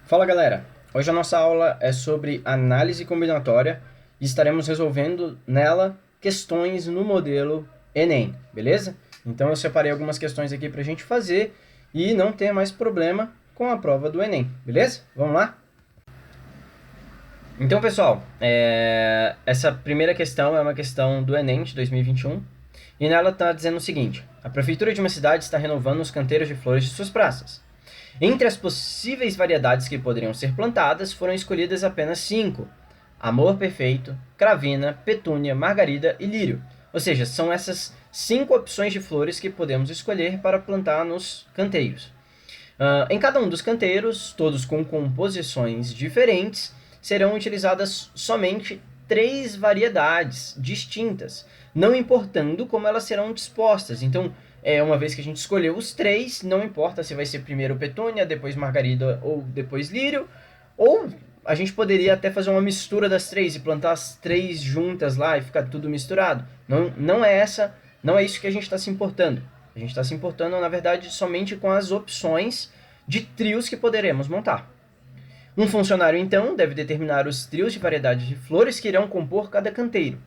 Fala galera, hoje a nossa aula é sobre análise combinatória e estaremos resolvendo nela questões no modelo Enem, beleza? Então eu separei algumas questões aqui para a gente fazer e não ter mais problema com a prova do Enem, beleza? Vamos lá? Então pessoal, essa primeira questão é uma questão do Enem de 2021 e nela está dizendo o seguinte: a prefeitura de uma cidade está renovando os canteiros de flores de suas praças. Entre as possíveis variedades que poderiam ser plantadas, foram escolhidas apenas 5: amor perfeito, cravina, petúnia, margarida e lírio. Ou seja, são essas 5 opções de flores que podemos escolher para plantar nos canteiros. Em cada um dos canteiros, todos com composições diferentes, serão utilizadas somente 3 variedades distintas, não importando como elas serão dispostas. Então, uma vez que a gente escolheu os 3, não importa se vai ser primeiro petúnia, depois margarida ou depois lírio, ou a gente poderia até fazer uma mistura das 3 e plantar as 3 juntas lá e ficar tudo misturado. Não é isso que a gente está se importando. A gente está se importando, na verdade, somente com as opções de trios que poderemos montar. Um funcionário, então, deve determinar os trios de variedades de flores que irão compor cada canteiro.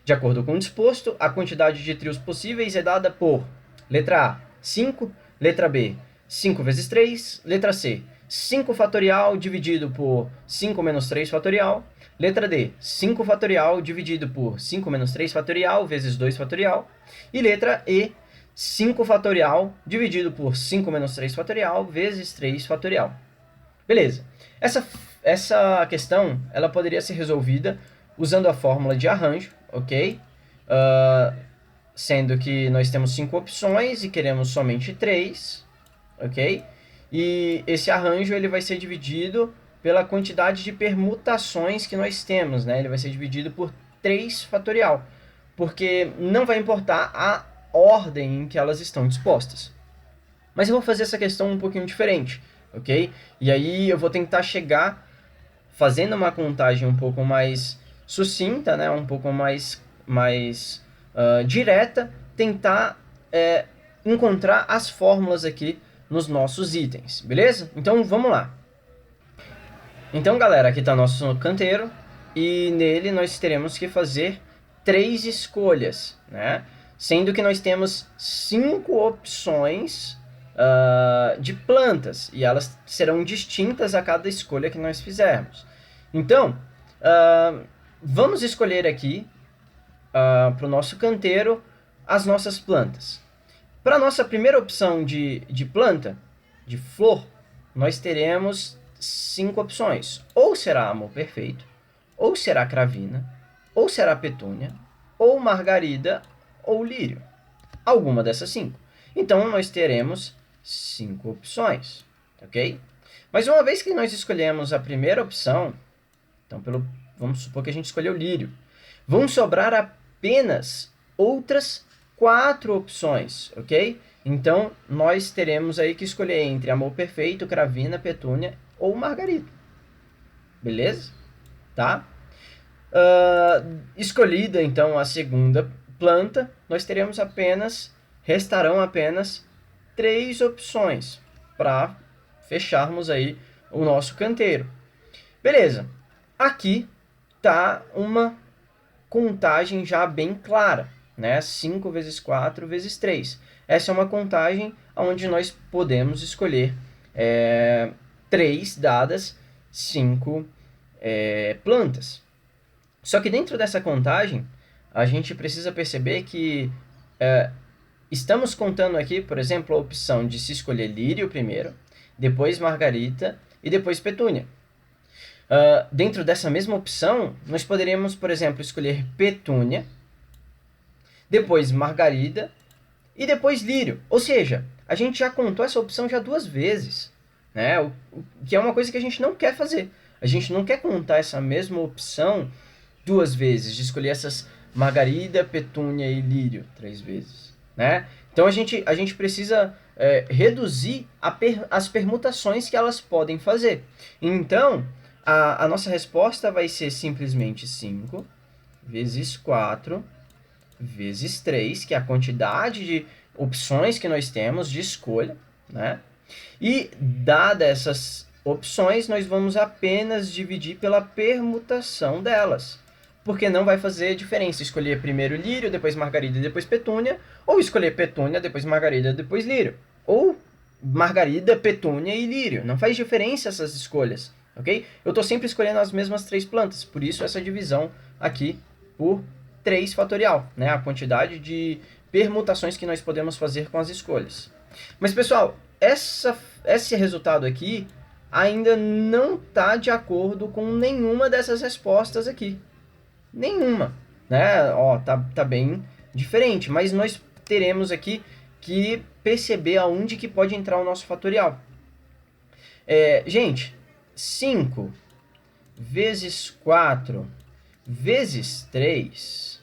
De acordo com o disposto, a quantidade de trios possíveis é dada por letra A, 5, letra B, 5 vezes 3, letra C, 5 fatorial dividido por 5 menos 3 fatorial, letra D, 5 fatorial dividido por 5 menos 3 fatorial vezes 2 fatorial, e letra E, 5 fatorial dividido por 5 menos 3 fatorial vezes 3 fatorial. Beleza. Essa questão ela poderia ser resolvida usando a fórmula de arranjo, ok? Sendo que nós temos 5 opções e queremos somente 3, ok? E esse arranjo ele vai ser dividido pela quantidade de permutações que nós temos, né? Ele vai ser dividido por 3 fatorial, porque não vai importar a ordem em que elas estão dispostas. Mas eu vou fazer essa questão um pouquinho diferente, ok? E aí eu vou tentar chegar fazendo uma contagem um pouco mais sucinta, né? Um pouco mais direta, tentar encontrar as fórmulas aqui nos nossos itens, beleza? Então vamos lá. Então galera, aqui está nosso canteiro e nele nós teremos que fazer 3 escolhas, né? Sendo que nós temos 5 opções de plantas e elas serão distintas a cada escolha que nós fizermos. Então, vamos escolher aqui para o nosso canteiro as nossas plantas. Para a nossa primeira opção de planta, de flor, nós teremos 5 opções. Ou será amor perfeito, ou será cravina, ou será petúnia, ou margarida, ou lírio. Alguma dessas 5. Então, nós teremos 5 opções, ok? Mas uma vez que nós escolhemos a primeira opção, então vamos supor que a gente escolheu lírio, vão sobrar apenas outras 4 opções, ok? Então, nós teremos aí que escolher entre amor perfeito, cravina, petúnia ou margarida. Beleza? Tá? Escolhida, então, a segunda planta, restarão apenas 3 opções para fecharmos aí o nosso canteiro. Beleza. Aqui tá uma contagem já bem clara, né? 5 vezes 4 vezes 3. Essa é uma contagem onde nós podemos escolher 3 dadas 5 plantas. Só que dentro dessa contagem, a gente precisa perceber que estamos contando aqui, por exemplo, a opção de se escolher lírio primeiro, depois margarita e depois petúnia. Dentro dessa mesma opção, nós poderíamos, por exemplo, escolher petúnia, depois margarida e depois lírio. Ou seja, a gente já contou essa opção já 2 vezes, né? O que é uma coisa que a gente não quer fazer. A gente não quer contar essa mesma opção 2 vezes, de escolher essas margarida, petúnia e lírio 3 vezes, né? Então a gente precisa reduzir as permutações que elas podem fazer. Então, a nossa resposta vai ser simplesmente 5 vezes 4 vezes 3, que é a quantidade de opções que nós temos de escolha, né? E dada essas opções, nós vamos apenas dividir pela permutação delas. Porque não vai fazer diferença escolher primeiro lírio, depois margarida e depois petúnia, ou escolher petúnia, depois margarida e depois lírio. Ou margarida, petúnia e lírio. Não faz diferença essas escolhas, ok? Eu estou sempre escolhendo as mesmas 3 plantas, por isso essa divisão aqui por 3 fatorial, né? A quantidade de permutações que nós podemos fazer com as escolhas. Mas, pessoal, esse resultado aqui ainda não está de acordo com nenhuma dessas respostas aqui. Nenhuma, né? Ó, tá bem diferente, mas nós teremos aqui que perceber aonde que pode entrar o nosso fatorial. Gente, 5 vezes 4 vezes 3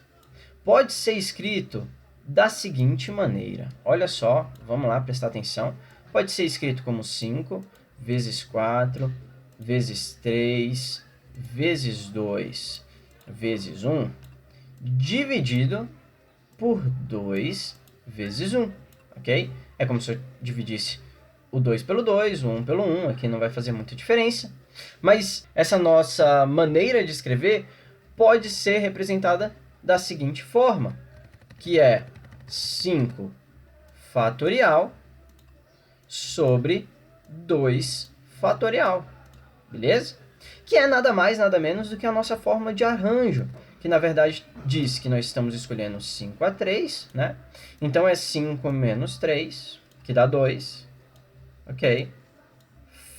pode ser escrito da seguinte maneira. Olha só, vamos lá prestar atenção. Pode ser escrito como 5 vezes 4 vezes 3 vezes 2 vezes 1 dividido por 2 vezes 1, ok? É como se eu dividisse o 2 pelo 2, o 1 pelo 1, aqui não vai fazer muita diferença. Mas essa nossa maneira de escrever pode ser representada da seguinte forma, que é 5 fatorial sobre 2 fatorial, beleza? Que é nada mais, nada menos do que a nossa forma de arranjo, que na verdade diz que nós estamos escolhendo 5 a 3, né? Então é 5 menos 3, que dá 2, ok?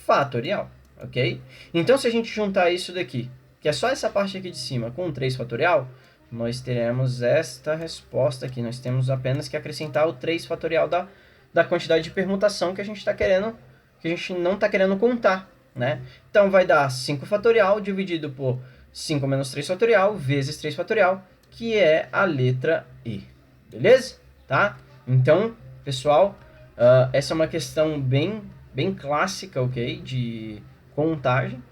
Fatorial, ok? Então se a gente juntar isso daqui, que é só essa parte aqui de cima, com 3 fatorial, nós teremos esta resposta aqui. Nós temos apenas que acrescentar o 3 fatorial da quantidade de permutação que a gente não está querendo contar, né? Então vai dar 5 fatorial dividido por 5 menos 3 fatorial vezes 3 fatorial, que é a letra E. Beleza? Tá? Então, pessoal, essa é uma questão bem clássica, ok? De contagem,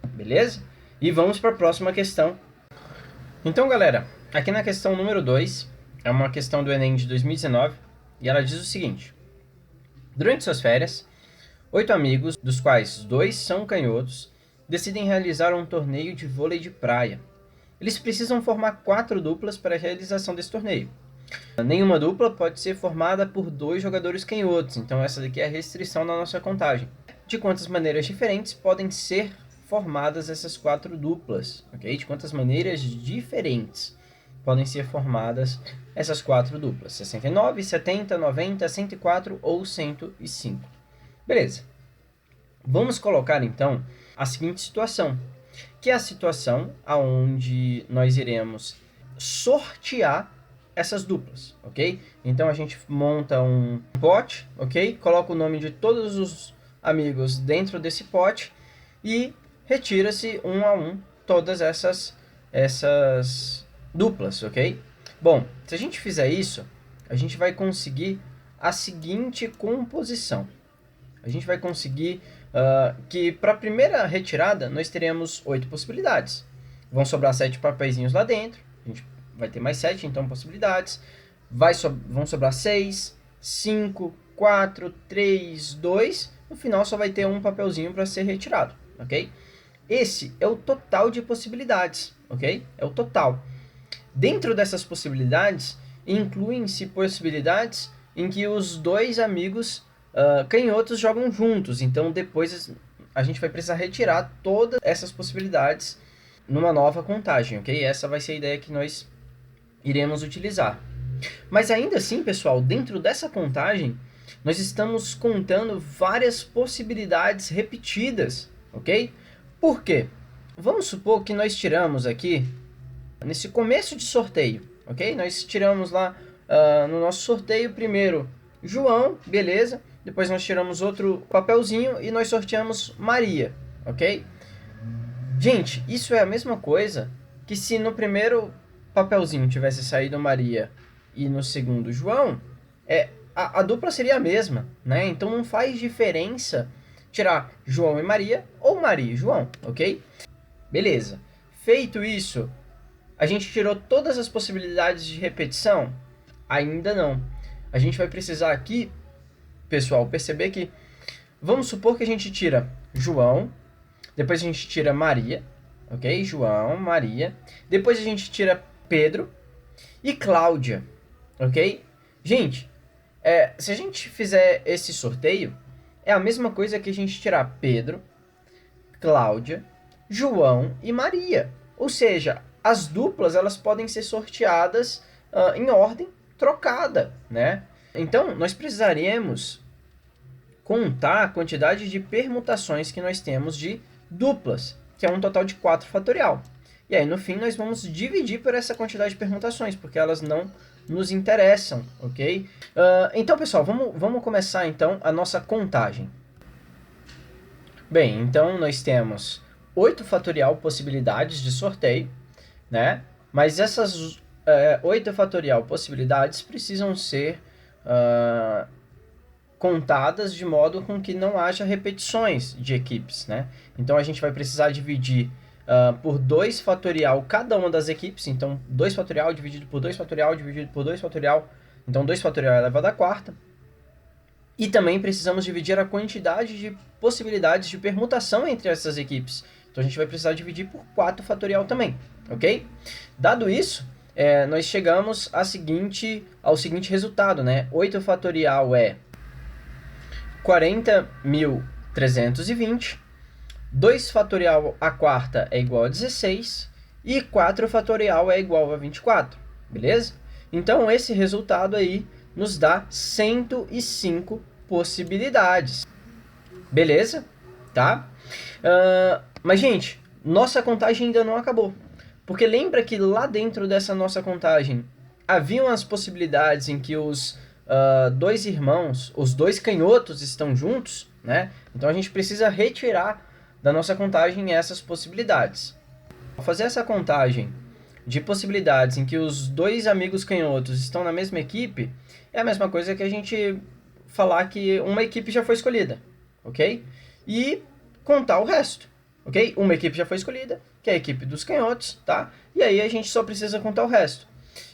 beleza? E vamos para a próxima questão. Então, galera, aqui na questão número 2, é uma questão do Enem de 2019, e ela diz o seguinte: durante suas férias, 8 amigos, dos quais 2 são canhotos, decidem realizar um torneio de vôlei de praia. Eles precisam formar 4 duplas para a realização desse torneio. Nenhuma dupla pode ser formada por 2 jogadores canhotos, então essa daqui é a restrição na nossa contagem. De quantas maneiras diferentes podem ser formadas essas 4 duplas, ok? De quantas maneiras diferentes podem ser formadas essas 4 duplas? 69, 70, 90, 104 ou 105. Beleza. Vamos colocar então a seguinte situação, que é a situação onde nós iremos sortear essas duplas, ok? Então a gente monta um pote, ok? Coloca o nome de todos os amigos dentro desse pote e retira-se um a um todas essas duplas, ok? Bom, se a gente fizer isso, a gente vai conseguir a seguinte composição. A gente vai conseguir que para a primeira retirada nós teremos 8 possibilidades. Vão sobrar 7 papeizinhos lá dentro, a gente vai ter mais 7, então, possibilidades. Vão sobrar 6, 5, 4, 3, 2. No final só vai ter um papelzinho para ser retirado, ok? Esse é o total de possibilidades, ok? É o total. Dentro dessas possibilidades, incluem-se possibilidades em que os 2 amigos canhotos jogam juntos. Então, depois a gente vai precisar retirar todas essas possibilidades numa nova contagem, ok? Essa vai ser a ideia que nós iremos utilizar. Mas ainda assim, pessoal, dentro dessa contagem, nós estamos contando várias possibilidades repetidas, ok? Por quê? Vamos supor que nós tiramos aqui, nesse começo de sorteio, ok? Nós tiramos lá no nosso sorteio primeiro João, beleza? Depois nós tiramos outro papelzinho e nós sorteamos Maria, ok? Gente, isso é a mesma coisa que se no primeiro papelzinho tivesse saído Maria e no segundo João, a dupla seria a mesma, né? Então não faz diferença tirar João e Maria ou Maria e João, ok? Beleza. Feito isso, a gente tirou todas as possibilidades de repetição? Ainda não. A gente vai precisar aqui, pessoal, perceber que vamos supor que a gente tira João, depois a gente tira Maria, ok? João, Maria, depois a gente tira Pedro e Cláudia, ok? Gente, se a gente fizer esse sorteio, é a mesma coisa que a gente tirar Pedro, Cláudia, João e Maria. Ou seja, as duplas elas podem ser sorteadas em ordem trocada, né? Então, nós precisaremos contar a quantidade de permutações que nós temos de duplas, que é um total de 4 fatorial. E aí, no fim, nós vamos dividir por essa quantidade de permutações, porque elas não nos interessam, ok? Então, pessoal, vamos começar, então, a nossa contagem. Bem, então, nós temos 8 fatorial possibilidades de sorteio, né? Mas essas 8 fatorial possibilidades precisam ser contadas de modo com que não haja repetições de equipes, né? Então, a gente vai precisar dividir por 2 fatorial cada uma das equipes. Então, 2 fatorial dividido por 2 fatorial dividido por 2 fatorial. Então, 2 fatorial elevado à quarta. E também precisamos dividir a quantidade de possibilidades de permutação entre essas equipes. Então, a gente vai precisar dividir por 4 fatorial também, ok? Dado isso, nós chegamos ao seguinte resultado, né? 8 fatorial é 40.320. 2 fatorial à quarta é igual a 16 e 4 fatorial é igual a 24, beleza? Então, esse resultado aí nos dá 105 possibilidades, beleza? Tá? Mas, gente, nossa contagem ainda não acabou, porque lembra que lá dentro dessa nossa contagem haviam as possibilidades em que os 2 irmãos, os 2 canhotos estão juntos, né? Então, a gente precisa retirar da nossa contagem essas possibilidades. Ao fazer essa contagem de possibilidades em que os 2 amigos canhotos estão na mesma equipe, é a mesma coisa que a gente falar que uma equipe já foi escolhida, ok? E contar o resto, ok? Uma equipe já foi escolhida, que é a equipe dos canhotos, tá? E aí a gente só precisa contar o resto.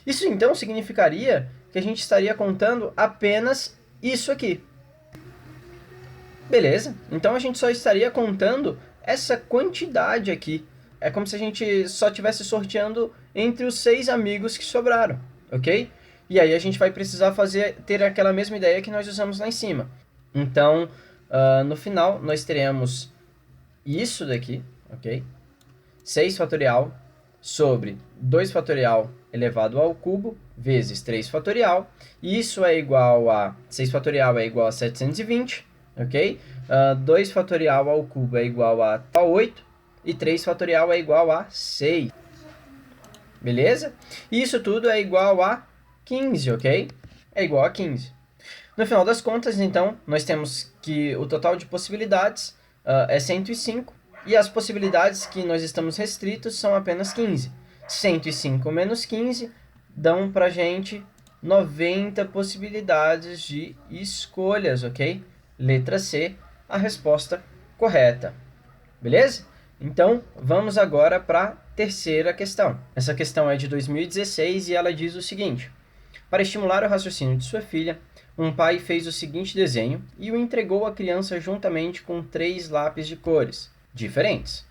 Isso então significaria que a gente estaria contando apenas isso aqui. Beleza, então a gente só estaria contando essa quantidade aqui. É como se a gente só estivesse sorteando entre os 6 amigos que sobraram, ok? E aí a gente vai precisar ter aquela mesma ideia que nós usamos lá em cima. Então, no final, nós teremos isso daqui, ok? 6 fatorial sobre 2 fatorial elevado ao cubo vezes 3 fatorial. E isso é igual a 6 fatorial é igual a 720. Ok? 2 fatorial ao cubo é igual a 8 e 3 fatorial é igual a 6. Beleza? E isso tudo é igual a 15, ok? É igual a 15. No final das contas, então, nós temos que o total de possibilidades é 105 e as possibilidades que nós estamos restritos são apenas 15. 105 menos 15 dão pra gente 90 possibilidades de escolhas, ok? Letra C, a resposta correta. Beleza? Então, vamos agora para a terceira questão. Essa questão é de 2016 e ela diz o seguinte: para estimular o raciocínio de sua filha, um pai fez o seguinte desenho e o entregou à criança juntamente com 3 lápis de cores diferentes.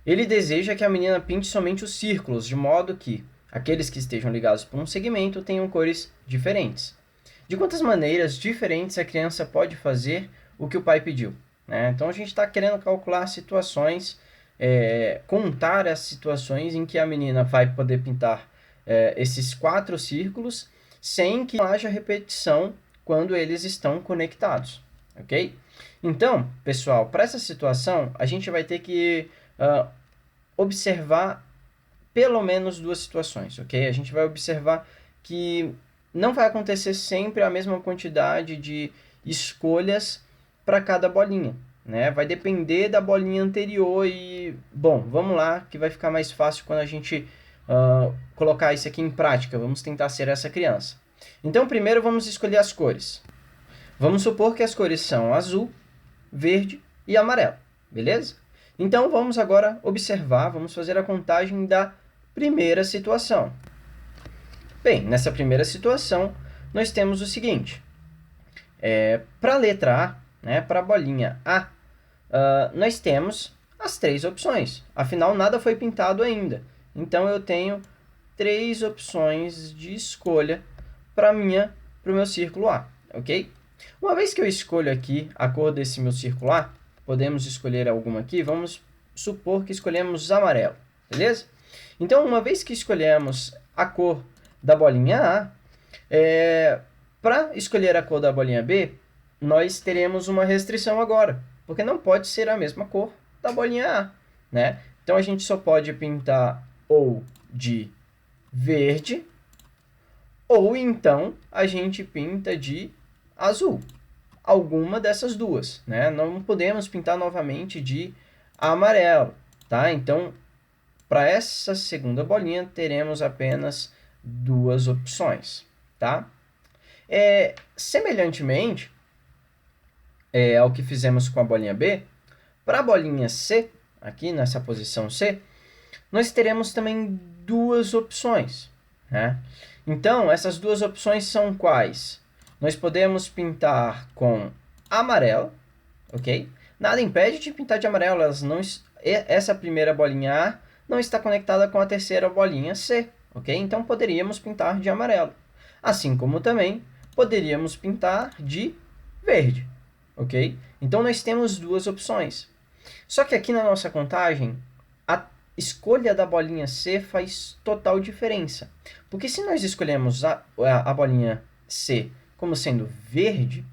Ele deseja que a menina pinte somente os círculos, de modo que aqueles que estejam ligados por um segmento tenham cores diferentes. De quantas maneiras diferentes a criança pode fazer o que o pai pediu? Né? Então, a gente está querendo calcular situações, contar as situações em que a menina vai poder pintar esses 4 círculos sem que haja repetição quando eles estão conectados, ok? Então, pessoal, para essa situação, a gente vai ter que observar pelo menos 2 situações, ok? A gente vai observar que não vai acontecer sempre a mesma quantidade de escolhas para cada bolinha, né? Vai depender da bolinha anterior e, bom, vamos lá, que vai ficar mais fácil quando a gente colocar isso aqui em prática. Vamos tentar ser essa criança. Então, primeiro vamos escolher as cores. Vamos supor que as cores são azul, verde e amarelo, beleza? Então, vamos agora observar, vamos fazer a contagem da primeira situação. Bem, nessa primeira situação, nós temos o seguinte. Para a letra A, né, para a bolinha A, nós temos as 3 opções. Afinal, nada foi pintado ainda. Então, eu tenho 3 opções de escolha para o meu círculo A, ok? Uma vez que eu escolho aqui a cor desse meu círculo A, podemos escolher alguma aqui, vamos supor que escolhemos amarelo, beleza? Então, uma vez que escolhemos a cor da bolinha A, para escolher a cor da bolinha B, nós teremos uma restrição agora, porque não pode ser a mesma cor da bolinha A, né? Então, a gente só pode pintar ou de verde, ou então a gente pinta de azul. Alguma dessas duas, né? Não podemos pintar novamente de amarelo, tá? Então, para essa segunda bolinha, teremos apenas 2 opções, tá? Semelhantemente ao que fizemos com a bolinha B, para a bolinha C, aqui nessa posição C, nós teremos também 2 opções, né? Então, essas 2 opções são quais? Nós podemos pintar com amarelo, ok? Nada impede de pintar de amarelo, essa primeira bolinha A não está conectada com a terceira bolinha C, ok? Então, poderíamos pintar de amarelo. Assim como também poderíamos pintar de verde, ok? Então, nós temos 2 opções. Só que aqui na nossa contagem, a escolha da bolinha C faz total diferença. Porque se nós escolhemos a bolinha C como sendo verde,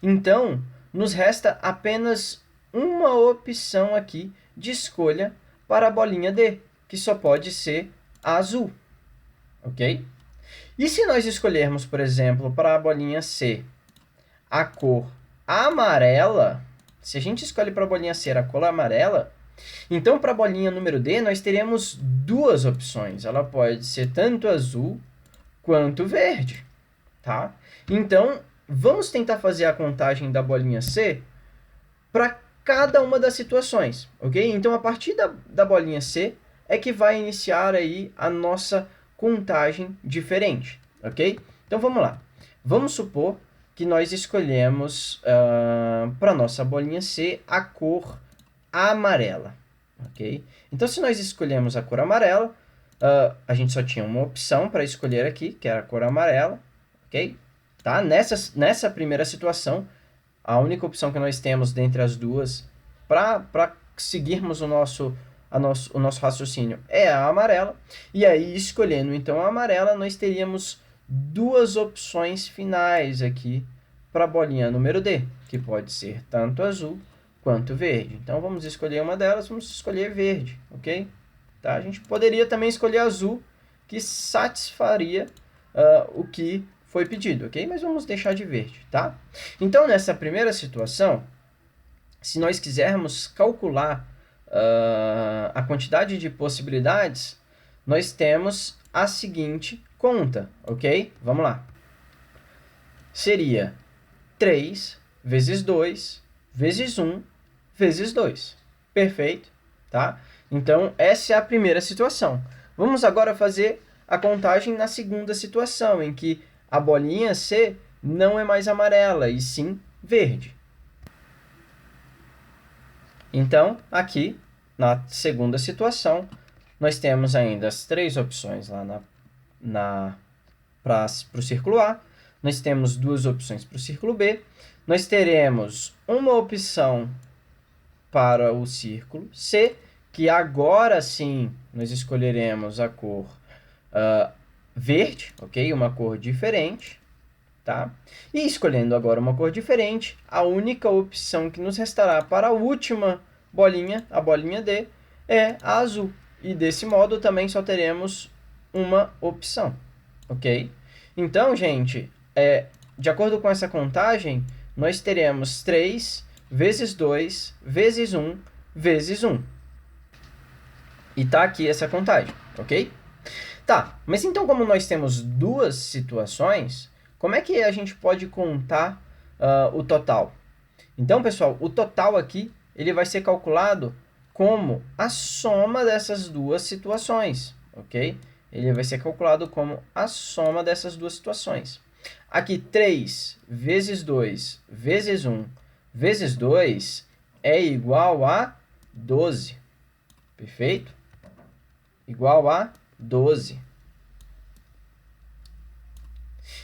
então nos resta apenas uma opção aqui de escolha para a bolinha D, que só pode ser azul, ok? E se nós escolhermos, por exemplo, para a bolinha C a cor amarela, se a gente escolhe para a bolinha C a cor amarela, então para a bolinha número D nós teremos 2 opções. Ela pode ser tanto azul quanto verde, tá? Então, vamos tentar fazer a contagem da bolinha C para cada uma das situações, ok? Então, a partir da bolinha C é que vai iniciar aí a nossa contagem diferente, ok? Então, vamos lá. Vamos supor que nós escolhemos para a nossa bolinha C a cor amarela, ok? Então, se nós escolhemos a cor amarela, a gente só tinha uma opção para escolher aqui, que era a cor amarela, ok? Tá? Nessa primeira situação, a única opção que nós temos dentre as duas para seguirmos o nosso raciocínio é a amarela. E aí, escolhendo então a amarela, nós teríamos 2 opções finais aqui para a bolinha número D, que pode ser tanto azul quanto verde. Então, vamos escolher uma delas, vamos escolher verde, ok? Tá? A gente poderia também escolher azul, que satisfaria o que foi pedido, ok? Mas vamos deixar de verde, tá? Então, nessa primeira situação, se nós quisermos calcular a quantidade de possibilidades, nós temos a seguinte conta, ok? Vamos lá. Seria 3 vezes 2 vezes 1 vezes 2. Perfeito, tá? Então, essa é a primeira situação. Vamos agora fazer a contagem na segunda situação, em que a bolinha C não é mais amarela, e sim verde. Então, aqui, na segunda situação, nós temos ainda as 3 opções lá para o círculo A, nós temos 2 opções para o círculo B, nós teremos uma opção para o círculo C, que agora sim nós escolheremos a cor verde, ok? Uma cor diferente, tá? E escolhendo agora uma cor diferente, a única opção que nos restará para a última bolinha, a bolinha D, é a azul. E desse modo também só teremos uma opção, ok? Então, gente, de acordo com essa contagem, nós teremos 3 vezes 2 vezes 1 vezes 1. E tá aqui essa contagem, ok? Tá, mas então como nós temos 2 situações, como é que a gente pode contar o total? Então, pessoal, o total aqui ele vai ser calculado como a soma dessas 2 situações, ok? Ele vai ser calculado como a soma dessas 2 situações. Aqui, 3 vezes 2 vezes 1 vezes 2 é igual a 12. Perfeito? Igual a 12.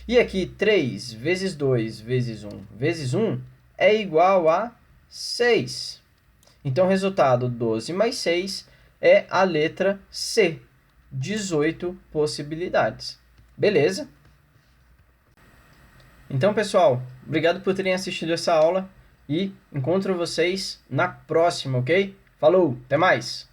E aqui, 3 vezes 2 vezes 1 é igual a 6. Então, o resultado 12 mais 6 é a letra C, 18 possibilidades. Beleza? Então, pessoal, obrigado por terem assistido essa aula e encontro vocês na próxima, ok? Falou, até mais!